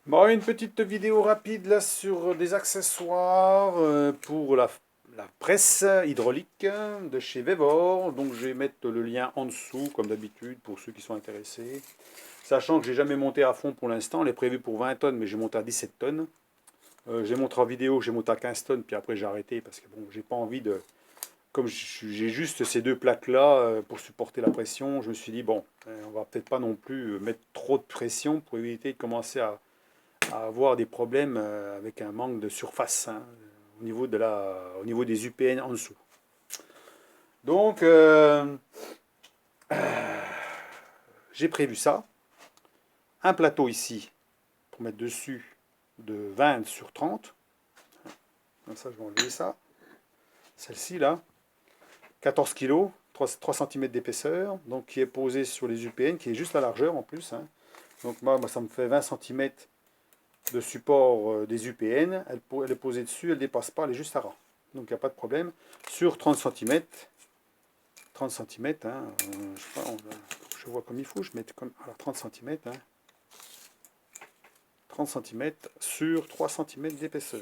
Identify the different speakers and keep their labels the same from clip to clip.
Speaker 1: Bon, une petite vidéo rapide là sur des accessoires pour la presse hydraulique de chez Vevor. Donc je vais mettre le lien en dessous comme d'habitude pour ceux qui sont intéressés. Sachant que j'ai jamais monté à fond pour l'instant, elle est prévue pour 20 tonnes mais j'ai monté à 17 tonnes. J'ai montré en vidéo, j'ai monté à 15 tonnes puis après j'ai arrêté parce que bon, j'ai pas envie de... Comme j'ai juste ces deux plaques là pour supporter la pression, je me suis dit bon, on va peut-être pas non plus mettre trop de pression pour éviter de commencer à avoir des problèmes avec un manque de surface hein, au niveau des UPN en dessous. Donc, j'ai prévu ça. Un plateau ici pour mettre dessus de 20 sur 30. Comme ça, je vais enlever ça. Celle-ci là, 14 kg, 3 cm d'épaisseur, donc qui est posée sur les UPN, qui est juste la largeur en plus. Hein. Donc moi, ça me fait 20 cm de support des UPN. Elle est posée dessus, elle ne dépasse pas, elle est juste à ras. Donc il n'y a pas de problème. Sur 30 cm, 30 cm, hein, je, sais pas, je vois comme il faut, je mets comme alors 30 cm, hein, 30 cm sur 3 cm d'épaisseur.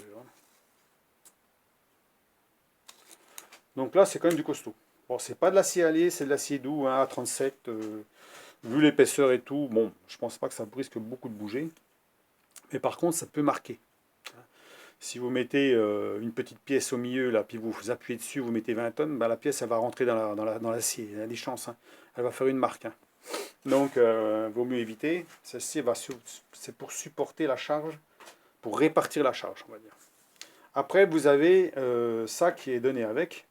Speaker 1: Donc là, c'est quand même du costaud. Bon, c'est pas de l'acier allié, c'est de l'acier doux, hein, A37. Vu l'épaisseur et tout, bon, je pense pas que ça risque beaucoup de bouger. Mais par contre, ça peut marquer. Si vous mettez une petite pièce au milieu, là, puis vous appuyez dessus, vous mettez 20 tonnes, bah, la pièce, elle va rentrer dans l'acier. Il y a des chances. Hein. Elle va faire une marque. Hein. Donc, vaut mieux éviter. Celle-ci, c'est pour supporter la charge, pour répartir la charge, on va dire. Après, vous avez ça qui est donné avec,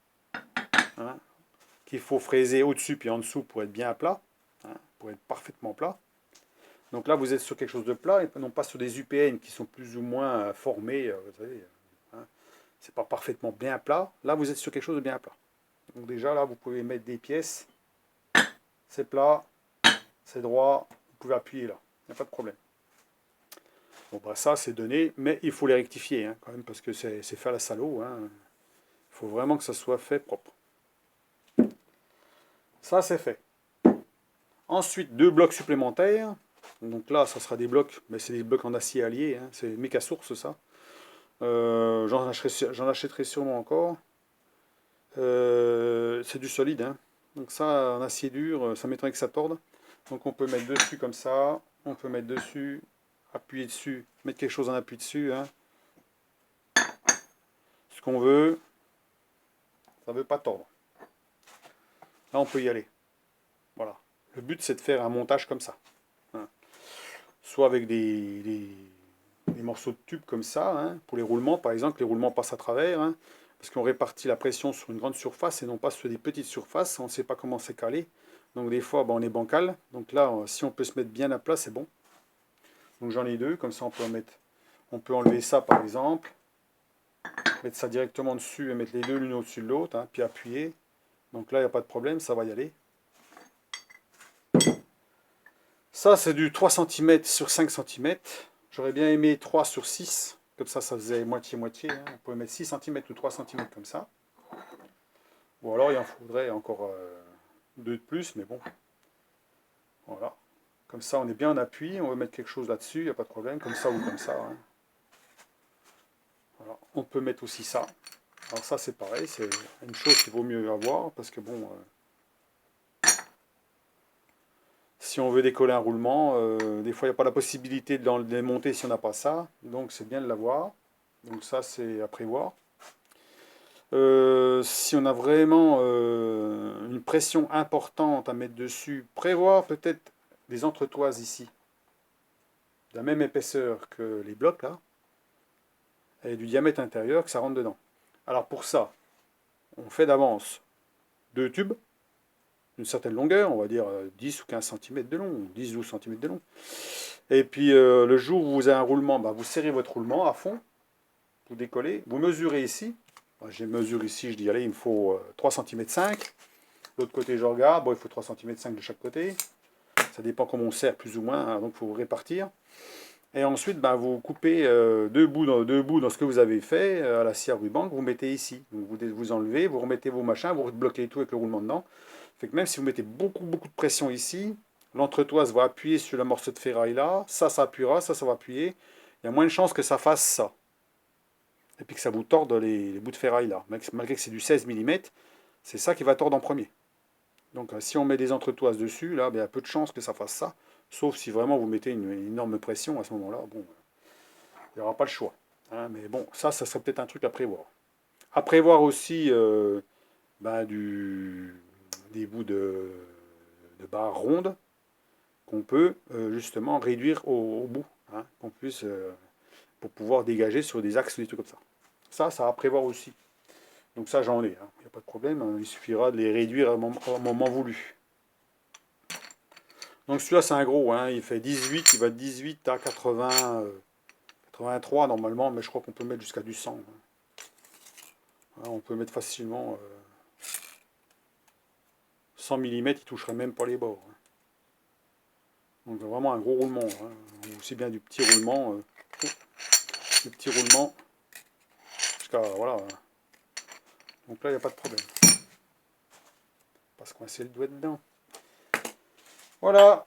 Speaker 1: hein, qu'il faut fraiser au-dessus puis en dessous pour être bien plat, hein, pour être parfaitement plat. Donc là, vous êtes sur quelque chose de plat et non pas sur des UPN qui sont plus ou moins formés. Vous savez, hein, c'est pas parfaitement bien plat. Là, vous êtes sur quelque chose de bien plat. Donc déjà, là, vous pouvez mettre des pièces. C'est plat, c'est droit. Vous pouvez appuyer là. Il n'y a pas de problème. Bon, bah ça, c'est donné, mais il faut les rectifier hein, quand même, parce que c'est fait à la salaud. Hein. Il faut vraiment que ça soit fait propre. Ça, c'est fait. Ensuite, deux blocs supplémentaires. Donc là, ça sera des blocs, mais c'est des blocs en acier allié. Hein. C'est méca source, ça. J'en achèterai sûrement encore. C'est du solide. Hein. Donc ça, en acier dur, ça m'étonnerait que ça torde. Donc on peut mettre dessus comme ça. On peut mettre dessus, appuyer dessus, mettre quelque chose en appui dessus. Hein. Ce qu'on veut. Ça ne veut pas tordre. Là, on peut y aller. Voilà. Le but, c'est de faire un montage comme ça. Hein. Soit avec des morceaux de tube comme ça, hein, pour les roulements, par exemple, les roulements passent à travers, hein, parce qu'on répartit la pression sur une grande surface et non pas sur des petites surfaces, on ne sait pas comment c'est calé. Donc des fois, on est bancal. Donc là, si on peut se mettre bien à plat, c'est bon. Donc j'en ai deux, comme ça on peut enlever ça par exemple, mettre ça directement dessus et mettre les deux l'une au-dessus de l'autre, hein, puis appuyer. Donc là, il n'y a pas de problème, ça va y aller. Ça, c'est du 3 cm sur 5 cm. J'aurais bien aimé 3 sur 6. Comme ça faisait moitié-moitié. Hein. On peut mettre 6 cm ou 3 cm comme ça. Ou alors, il en faudrait encore 2 de plus, mais bon. Voilà. Comme ça, on est bien en appui. On veut mettre quelque chose là-dessus, il n'y a pas de problème. Comme ça ou comme ça. Hein. Voilà. On peut mettre aussi ça. Alors ça, c'est pareil. C'est une chose qu'il vaut mieux avoir. Parce que bon... si on veut décoller un roulement, des fois il n'y a pas la possibilité de le démonter si on n'a pas ça, donc c'est bien de l'avoir. Donc ça c'est à prévoir. Si on a vraiment une pression importante à mettre dessus, prévoir peut-être des entretoises ici, de la même épaisseur que les blocs là, et du diamètre intérieur que ça rentre dedans. Alors pour ça, on fait d'avance deux tubes d'une certaine longueur, on va dire 10 ou 15 cm de long, 10-12 cm de long. Et puis le jour où vous avez un roulement, bah, vous serrez votre roulement à fond, vous décollez, vous mesurez ici. J'ai mesure ici, je dis allez, il me faut 3 cm 5. L'autre côté, je regarde, bon, il faut 3 cm 5 de chaque côté. Ça dépend comment on serre plus ou moins, hein, donc il faut répartir. Et ensuite, bah, vous coupez deux bouts dans ce que vous avez fait à la scie à ruban que vous mettez ici. Donc, vous enlevez, vous remettez vos machins, vous bloquez tout avec le roulement dedans. Fait que même si vous mettez beaucoup de pression ici, l'entretoise va appuyer sur le morceau de ferraille là, ça appuiera, ça va appuyer. Il y a moins de chances que ça fasse ça. Et puis que ça vous torde les bouts de ferraille là. Malgré que c'est du 16 mm, c'est ça qui va tordre en premier. Donc si on met des entretoises dessus, là, ben, il y a peu de chances que ça fasse ça. Sauf si vraiment vous mettez une énorme pression à ce moment-là. Bon, il n'y aura pas le choix. Hein, mais bon, ça serait peut-être un truc à prévoir. À prévoir aussi ben, des bouts de barres rondes qu'on peut justement réduire au bout. Hein, qu'on puisse, pour pouvoir dégager sur des axes, des trucs comme ça. Ça à prévoir aussi. Donc ça, j'en ai. Il n'y a pas de problème. Il suffira de les réduire à un moment voulu. Donc celui-là, c'est un gros. Hein, il fait 18. Il va de 18 à 80, 83 normalement. Mais je crois qu'on peut mettre jusqu'à du 100. Hein, on peut mettre facilement 100 mm. Il ne toucherait même pas les bords. Hein. Donc vraiment un gros roulement. Hein. Aussi bien du petit roulement. Du petit roulement. Jusqu'à... Voilà. Donc là, il n'y a pas de problème. Pas se coincer le doigt dedans. Voilà.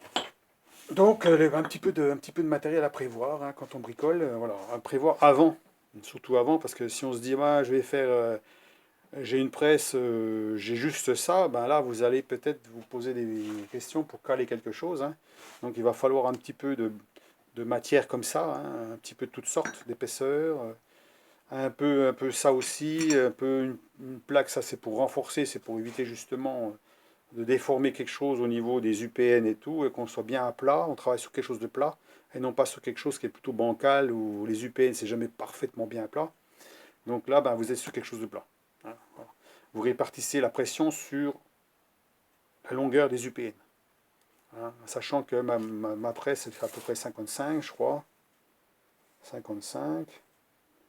Speaker 1: Donc, un petit peu de matériel à prévoir hein, quand on bricole. Voilà, à prévoir avant. Surtout avant, parce que si on se dit, ah, je vais faire... j'ai une presse, j'ai juste ça, ben là, vous allez peut-être vous poser des questions pour caler quelque chose. Hein. Donc, il va falloir un petit peu de matière comme ça, hein, un petit peu de toutes sortes, d'épaisseur. Un peu ça aussi, un peu une plaque, ça c'est pour renforcer, c'est pour éviter justement de déformer quelque chose au niveau des UPN et tout, et qu'on soit bien à plat, on travaille sur quelque chose de plat, et non pas sur quelque chose qui est plutôt bancal, où les UPN c'est jamais parfaitement bien plat. Donc là, ben, vous êtes sur quelque chose de plat. Hein, voilà. Vous répartissez la pression sur la longueur des UPN. Hein, sachant que ma presse, elle fait à peu près 55, je crois. 55.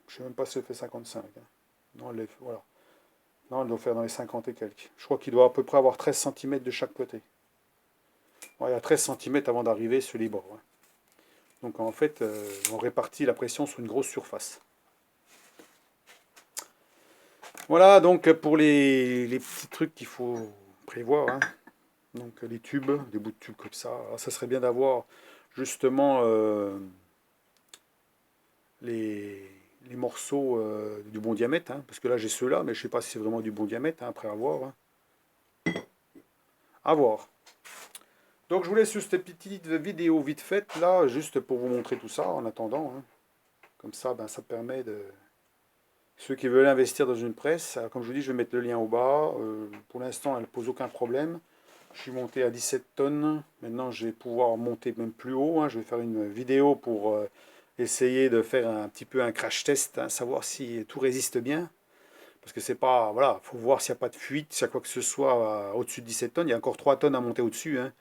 Speaker 1: Je ne sais même pas si elle fait 55. Hein. Non, voilà. Non, elle doit faire dans les 50 et quelques. Je crois qu'il doit à peu près avoir 13 cm de chaque côté. Ouais, il y a 13 cm avant d'arriver sur les bords. Hein. Donc en fait, on répartit la pression sur une grosse surface. Voilà donc pour les petits trucs qu'il faut prévoir. Hein. Donc les tubes, des bouts de tubes comme ça. Alors, ça serait bien d'avoir justement les morceaux du bon diamètre. Hein, parce que là j'ai ceux-là, mais je ne sais pas si c'est vraiment du bon diamètre hein, après avoir. Hein. À voir. Donc je vous laisse sur cette petite vidéo vite faite là, juste pour vous montrer tout ça en attendant. Hein. Comme ça, ben, ça permet de... Ceux qui veulent investir dans une presse, comme je vous dis, je vais mettre le lien au bas. Pour l'instant, elle ne pose aucun problème. Je suis monté à 17 tonnes. Maintenant, je vais pouvoir monter même plus haut. Hein. Je vais faire une vidéo pour essayer de faire un petit peu un crash test, hein, savoir si tout résiste bien. Parce que c'est pas... Voilà, il faut voir s'il n'y a pas de fuite, s'il y a quoi que ce soit au-dessus de 17 tonnes. Il y a encore 3 tonnes à monter au-dessus. Hein.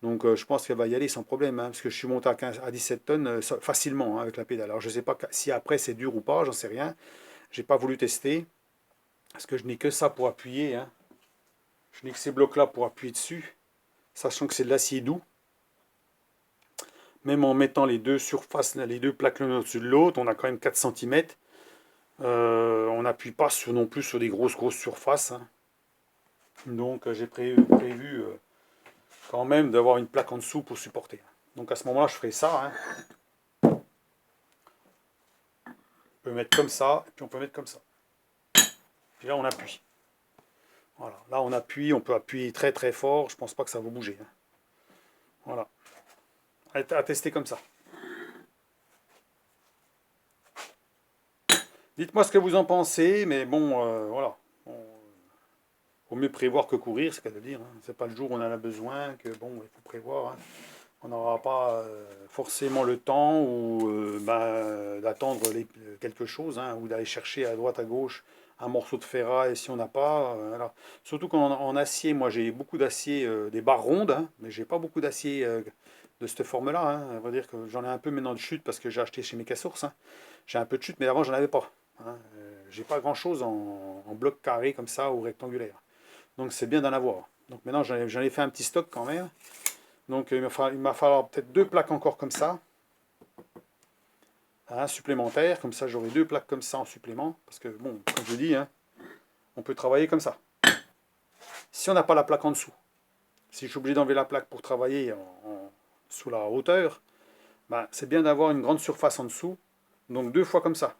Speaker 1: Donc je pense qu'elle va y aller sans problème. Hein, parce que je suis monté à 17 tonnes facilement hein, avec la pédale. Alors je ne sais pas si après c'est dur ou pas, j'en sais rien. J'ai pas voulu tester. Parce que je n'ai que ça pour appuyer. Hein. Je n'ai que ces blocs-là pour appuyer dessus. Sachant que c'est de l'acier doux. Même en mettant les deux surfaces, les deux plaques l'une au-dessus de l'autre, on a quand même 4 cm. On n'appuie pas non plus sur des grosses surfaces. Hein. Donc j'ai prévu quand même d'avoir une plaque en dessous pour supporter. Donc à ce moment-là, je ferai ça. Hein. On peut mettre comme ça, et puis on peut mettre comme ça. Puis là, on appuie. Voilà. Là, on appuie, on peut appuyer très très fort. Je pense pas que ça va bouger. Hein. Voilà. À tester comme ça. Dites-moi ce que vous en pensez, mais bon, voilà. Vaut mieux prévoir que courir, c'est ce qu'à dire. Hein. C'est pas le jour où on en a besoin que bon, il faut prévoir. Hein. On n'aura pas forcément le temps ou d'attendre quelque chose, hein, ou d'aller chercher à droite à gauche un morceau de ferraille si on n'a pas. Voilà. Surtout qu'en acier, moi j'ai beaucoup d'acier, des barres rondes, hein, mais j'ai pas beaucoup d'acier de cette forme-là. Hein. On va dire que j'en ai un peu maintenant de chute parce que j'ai acheté chez Mecasource. Hein. J'ai un peu de chute, mais avant j'en avais pas. Hein. J'ai pas grand-chose en bloc carré comme ça ou rectangulaire. Donc c'est bien d'en avoir. Donc maintenant j'en ai fait un petit stock quand même. Donc il m'a falloir peut-être 2 plaques encore comme ça. Hein, supplémentaires. Comme ça j'aurai 2 plaques comme ça en supplément. Parce que bon, comme je dis, hein, on peut travailler comme ça. Si on n'a pas la plaque en dessous. Si je suis obligé d'enlever la plaque pour travailler sous la hauteur, ben, c'est bien d'avoir une grande surface en dessous, donc 2 fois comme ça.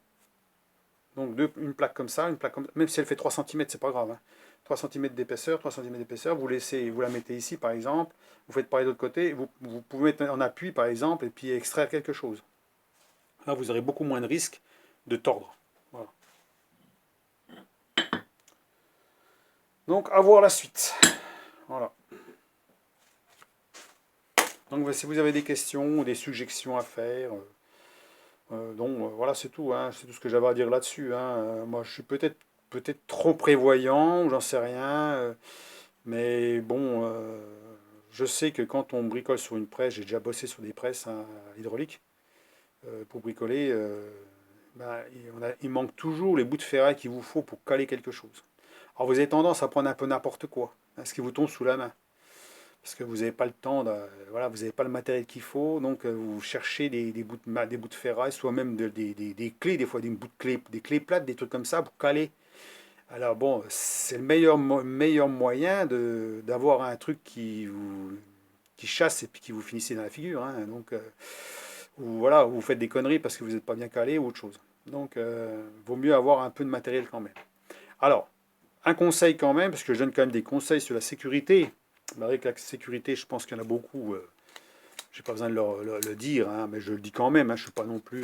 Speaker 1: Donc une plaque comme ça, une plaque comme ça, même si elle fait 3 cm, c'est pas grave. Hein. 3 cm d'épaisseur, 3 cm d'épaisseur, vous la mettez ici par exemple, vous faites pareil de l'autre côté, vous pouvez mettre en appui par exemple, et puis extraire quelque chose. Là, vous aurez beaucoup moins de risques de tordre. Voilà. Donc, à voir la suite. Voilà. Donc, si vous avez des questions ou des suggestions à faire, voilà, c'est tout. Hein, c'est tout ce que j'avais à dire là-dessus. Hein. Moi, je suis peut-être trop prévoyant, ou j'en sais rien. Mais bon, je sais que quand on bricole sur une presse, j'ai déjà bossé sur des presses hein, hydrauliques, pour bricoler, ben, il manque toujours les bouts de ferraille qu'il vous faut pour caler quelque chose. Alors vous avez tendance à prendre un peu n'importe quoi, hein, ce qui vous tombe sous la main. Parce que vous n'avez pas le temps, voilà, vous n'avez pas le matériel qu'il faut, donc vous cherchez des bouts de ferraille, soit même des clés, des fois des bouts de clés, des clés plates, des trucs comme ça pour caler. Alors bon, c'est le meilleur moyen d'avoir un truc qui chasse et puis qui vous finissez dans la figure. Hein. Donc ou voilà, vous faites des conneries parce que vous n'êtes pas bien calé ou autre chose. Donc vaut mieux avoir un peu de matériel quand même. Alors, un conseil quand même, parce que je donne quand même des conseils sur la sécurité. Avec la sécurité, je pense qu'il y en a beaucoup. Je n'ai pas besoin de le dire, hein, mais je le dis quand même. Hein, je ne suis pas non plus.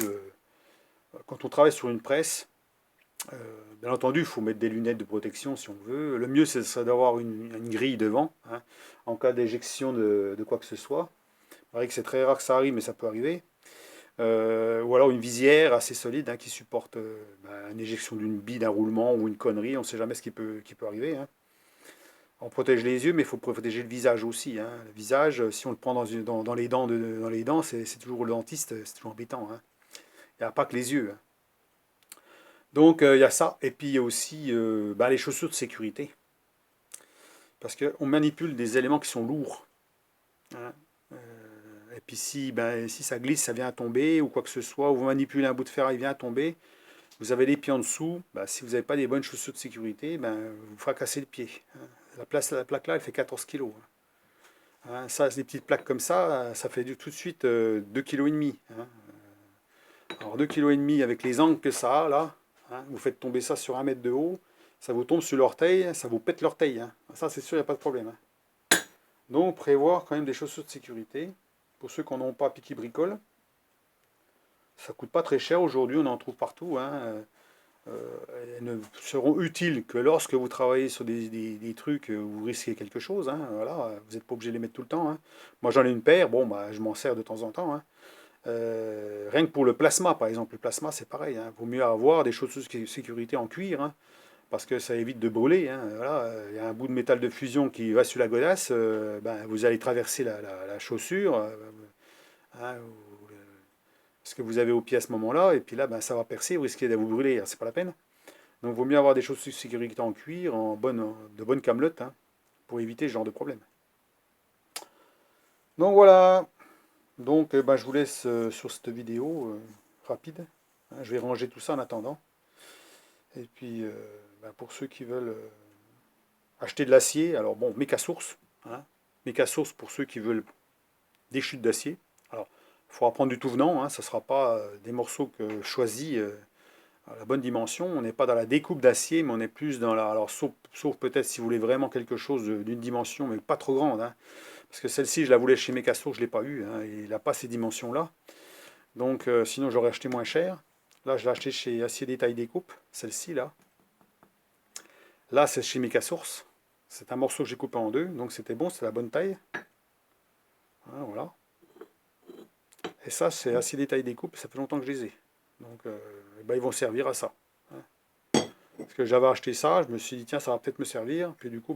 Speaker 1: Quand on travaille sur une presse, euh, bien entendu, il faut mettre des lunettes de protection si on veut. Le mieux, c'est d'avoir une grille devant, hein, en cas d'éjection de quoi que ce soit. C'est vrai que c'est très rare que ça arrive, mais ça peut arriver. Ou alors une visière assez solide hein, qui supporte une éjection d'une bille, d'un roulement ou une connerie. On ne sait jamais ce qui peut arriver. Hein. On protège les yeux, mais il faut protéger le visage aussi. Hein. Le visage, si on le prend dans les dents, dans les dents, c'est toujours le dentiste, c'est toujours embêtant. Hein. Il n'y a pas que les yeux. Hein. Donc il y a ça. Et puis il y a aussi les chaussures de sécurité. Parce qu'on manipule des éléments qui sont lourds. Hein. Et puis si ça glisse, ça vient à tomber, ou quoi que ce soit, ou vous manipulez un bout de fer, il vient à tomber, vous avez les pieds en dessous, si vous n'avez pas des bonnes chaussures de sécurité, vous fracassez le pied. Hein. La plaque là, elle fait 14 kg. Hein, ça, des petites plaques comme ça fait tout de suite 2,5 kg. Hein. Alors 2,5 kg avec les angles que ça a là, hein, vous faites tomber ça sur 1 mètre de haut, ça vous tombe sur l'orteil, ça vous pète l'orteil. Hein. Ça c'est sûr, il n'y a pas de problème. Hein. Donc prévoir quand même des chaussures de sécurité. Pour ceux qui n'en ont pas puis qui bricolent, ça coûte pas très cher aujourd'hui, on en trouve partout. Hein. Elles ne seront utiles que lorsque vous travaillez sur des trucs où vous risquez quelque chose. Hein, voilà, vous n'êtes pas obligé de les mettre tout le temps. Hein. Moi j'en ai une paire, bon, je m'en sers de temps en temps. Hein. Rien que pour le plasma, par exemple, le plasma c'est pareil. Il vaut mieux avoir des chaussures de sécurité en cuir, hein, parce que ça évite de brûler. Hein. Voilà, il y a un bout de métal de fusion qui va sur la godasse, vous allez traverser la chaussure. Hein, ce que vous avez au pied à ce moment-là, et puis là, ça va percer, vous risquez de vous brûler, hein, c'est pas la peine. Donc, il vaut mieux avoir des chaussures de sécurité en cuir, de bonnes camelotes, hein, pour éviter ce genre de problème. Donc voilà. Donc, je vous laisse sur cette vidéo rapide. Hein, je vais ranger tout ça en attendant. Et puis, pour ceux qui veulent acheter de l'acier, alors bon, Mecasource. Hein, Mecasource pour ceux qui veulent des chutes d'acier. Alors, il faudra prendre du tout venant. Hein, ça ne sera pas des morceaux choisis à la bonne dimension. On n'est pas dans la découpe d'acier, mais on est plus dans la... Alors, sauf peut-être si vous voulez vraiment quelque chose d'une dimension, mais pas trop grande. Hein, parce que celle-ci, je la voulais chez Mecasource, je ne l'ai pas eu. Hein, il n'a pas ces dimensions-là. Donc, sinon, j'aurais acheté moins cher. Là, je l'ai acheté chez Acier Détail Découpe. Celle-ci, là. Là, c'est chez Mecasource. C'est un morceau que j'ai coupé en deux. Donc, c'était bon, c'est la bonne taille. Hein, voilà. Et ça, c'est Acier Détail Découpe. Ça fait longtemps que je les ai. Donc, ils vont servir à ça. Hein. Parce que j'avais acheté ça, je me suis dit, tiens, ça va peut-être me servir. Puis du coup,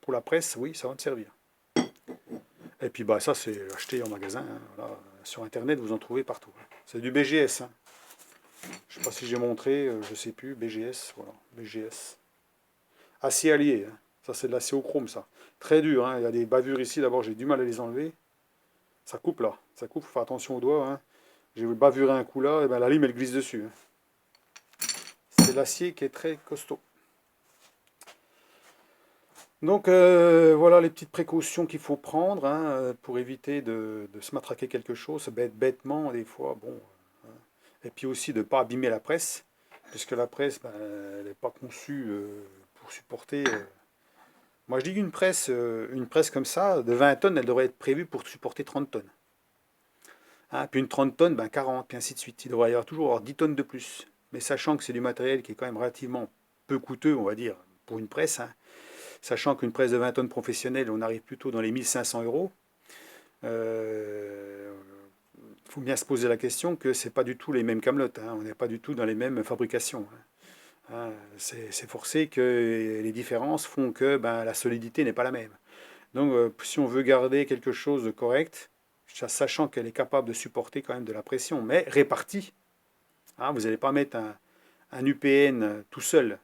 Speaker 1: pour la presse, oui, ça va me servir. Et puis, ça, c'est acheté en magasin. Hein, voilà. Sur Internet, vous en trouvez partout. Hein. C'est du BGS. Hein. Je ne sais pas si j'ai montré, je ne sais plus. BGS, voilà. BGS. Acier allié. Hein. Ça, c'est de l'acier au chrome, ça. Très dur. Hein. Il y a des bavures ici. D'abord, j'ai du mal à les enlever. Ça coupe, là. Ça coupe, il faut faire attention aux doigts. Hein. J'ai bavuré un coup là, et la lime, elle glisse dessus. Hein. C'est l'acier qui est très costaud. Donc voilà les petites précautions qu'il faut prendre hein, pour éviter de se matraquer quelque chose, bêtement des fois, bon. Hein. Et puis aussi de ne pas abîmer la presse, puisque la presse, ben, elle n'est pas conçue pour supporter. Moi je dis une presse comme ça, de 20 tonnes, elle devrait être prévue pour supporter 30 tonnes. Hein, puis une 30 tonnes, ben 40, puis ainsi de suite. Il devrait y avoir toujours avoir 10 tonnes de plus. Mais sachant que c'est du matériel qui est quand même relativement peu coûteux, on va dire, pour une presse, hein, sachant qu'une presse de 20 tonnes professionnelle, on arrive plutôt dans les 1 500 euros. Il faut bien se poser la question que c'est pas du tout les mêmes camelotes, hein, on n'est pas du tout dans les mêmes fabrications. Hein. Hein, c'est forcé que les différences font que ben, la solidité n'est pas la même. Donc si on veut garder quelque chose de correct, sachant qu'elle est capable de supporter quand même de la pression, mais répartie, hein, vous n'allez pas mettre un UPN tout seul.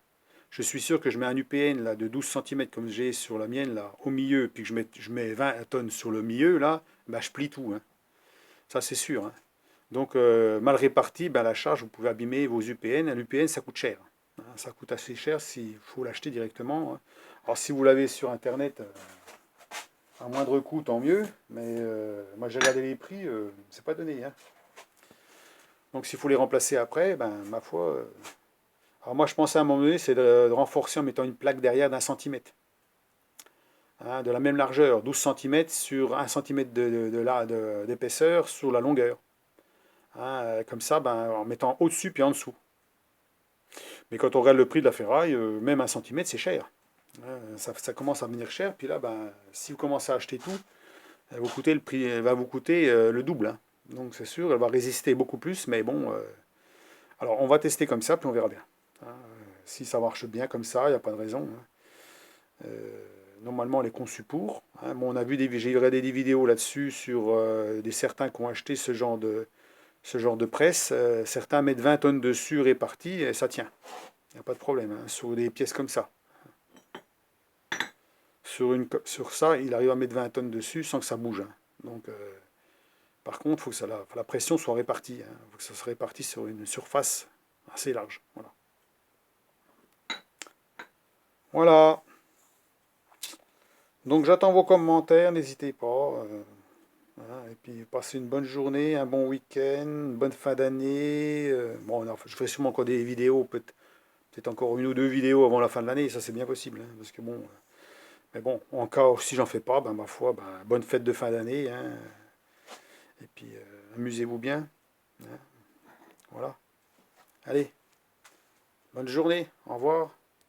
Speaker 1: Je suis sûr que je mets un UPN là, de 12 cm comme j'ai sur la mienne là, au milieu, puis que je mets 20 tonnes sur le milieu, là, bah, je plie tout. Hein. Ça c'est sûr. Hein. Donc mal réparti, ben, la charge, vous pouvez abîmer vos UPN. Un UPN, ça coûte cher. Hein. Ça coûte assez cher s'il faut l'acheter directement. Hein. Alors si vous l'avez sur Internet, à moindre coût, tant mieux. Mais moi j'ai regardé les prix, c'est pas donné. Hein. Donc s'il faut les remplacer après, ben, ma foi... alors moi je pensais à un moment donné, c'est de renforcer en mettant une plaque derrière d'1 centimètre. Hein, de la même largeur, 12 cm sur 1 cm d'épaisseur sur la longueur. Hein, comme ça, ben, en mettant au-dessus puis en dessous. Mais quand on regarde le prix de la ferraille, même 1 cm, c'est cher. Hein, ça commence à venir cher, puis là, ben, si vous commencez à acheter tout, elle va vous coûter le double. Hein. Donc c'est sûr, elle va résister beaucoup plus, mais bon, alors on va tester comme ça, puis on verra bien. Hein, si ça marche bien comme ça, il n'y a pas de raison. Hein. Normalement, elle est conçue pour. Hein. Bon, j'ai regardé des vidéos là-dessus sur certains qui ont acheté ce genre de presse. Certains mettent 20 tonnes dessus réparties et ça tient. Il n'y a pas de problème hein, sur des pièces comme ça. Sur ça, il arrive à mettre 20 tonnes dessus sans que ça bouge. Hein. Donc, par contre, il faut que la pression soit répartie. Il faut que ça se répartisse sur une surface assez large. Voilà. Voilà. Donc j'attends vos commentaires, n'hésitez pas. Hein, et puis passez une bonne journée, un bon week-end, une bonne fin d'année. Bon, non, je ferai sûrement encore des vidéos, peut-être encore une ou deux vidéos avant la fin de l'année, ça c'est bien possible. Hein, parce que bon, mais bon, en cas où si j'en fais pas, ben, ma foi, ben, bonne fête de fin d'année. Hein, et puis amusez-vous bien. Hein, voilà. Allez, bonne journée, au revoir.